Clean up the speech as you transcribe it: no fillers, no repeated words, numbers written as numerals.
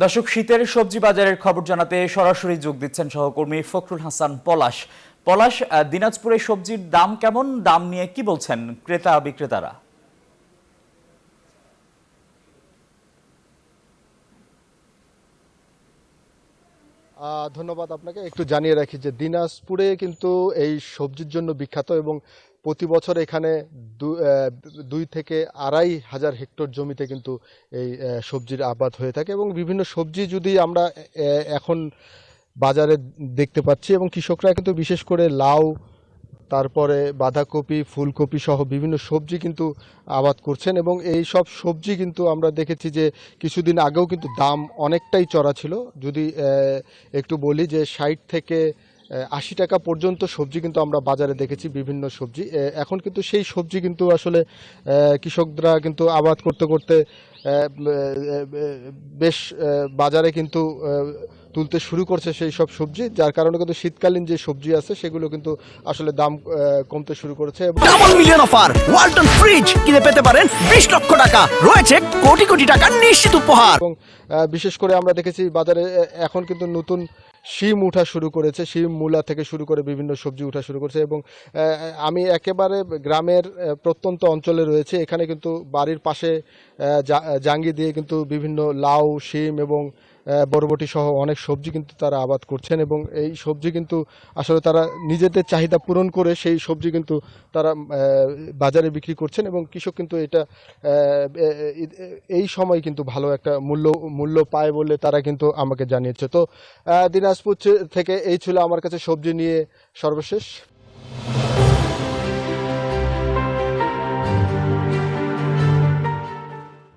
দর্শক, শীতের সবজি বাজারের খবর জানাতে সরাসরি যোগ দিচ্ছেন সহকর্মী ফখরুল হাসান পলাশ। পলাশ, দিনাজপুরে সবজির দাম কেমন? দাম নিয়ে কি বলছেন ক্রেতা বিক্রেতারা? ধন্যবাদ আপনাকে। একটু জানিয়ে রাখি যে দিনাজপুরে কিন্তু এই সবজির জন্য বিখ্যাত এবং প্রতি বছর এখানে 2 থেকে 2,500 হেক্টর জমিতে কিন্তু এই সবজির আবাদ হয়ে থাকে এবং বিভিন্ন সবজি যদি আমরা এখন বাজারে দেখতে পাচ্ছি এবং কৃষকরা কিন্তু বিশেষ করে লাউ, তারপরে বাঁধাকপি, ফুলকপি সহ বিভিন্ন সবজি কিন্তু আবাদ করছেন এবং এই সব সবজি কিন্তু আমরা দেখেছি যে কিছুদিন আগেও কিন্তু দাম অনেকটাই চড়া ছিল। যদি একটু বলি যে 60 থেকে 80 টাকা পর্যন্ত সবজি কিন্তু আমরা বাজারে দেখেছি বিভিন্ন সবজি। এখন কিন্তু সেই সবজি কিন্তু আসলে কৃষকরা কিন্তু আবাদ করতে করতে বেশ বাজারে কিন্তু তুলতে শুরু করছে সেই সব সবজি, যার কারণে কিন্তু শীতকালীন যে সবজি আছে সেগুলো কিন্তু আসলে দাম কমতে শুরু করেছে। Double million offer Walton fridge কিনে পেতে পারেন 20 লক্ষ টাকা, রয়েছে কোটি কোটি টাকার নিশ্চিত উপহার। এবং বিশেষ করে আমরা দেখেছি বাজারে এখন কিন্তু নতুন শিম উঠা শুরু করেছে, শিম, মূলা থেকে শুরু করে বিভিন্ন সবজি উঠা শুরু করেছে এবং আমি একেবারে গ্রামের প্রত্যন্ত অঞ্চলে রয়েছে, এখানে কিন্তু বাড়ির পাশে জাঙ্গি দিয়ে কিন্তু বিভিন্ন লাউ, শিম এবং বরবটি সহ অনেক সবজি কিন্তু তারা আবাদ করছেন এবং এই সবজি কিন্তু আসলে তারা নিজেদের চাহিদা পূরণ করে সেই সবজি কিন্তু তারা বাজারে বিক্রি করছেন এবং কৃষক কিন্তু এটা এই সময় কিন্তু ভালো একটা মূল্য পায় বলে তারা কিন্তু আমাকে জানিয়েছে। তো দিনাজপুর থেকে এই ছিল আমার কাছে সবজি নিয়ে সর্বশেষ।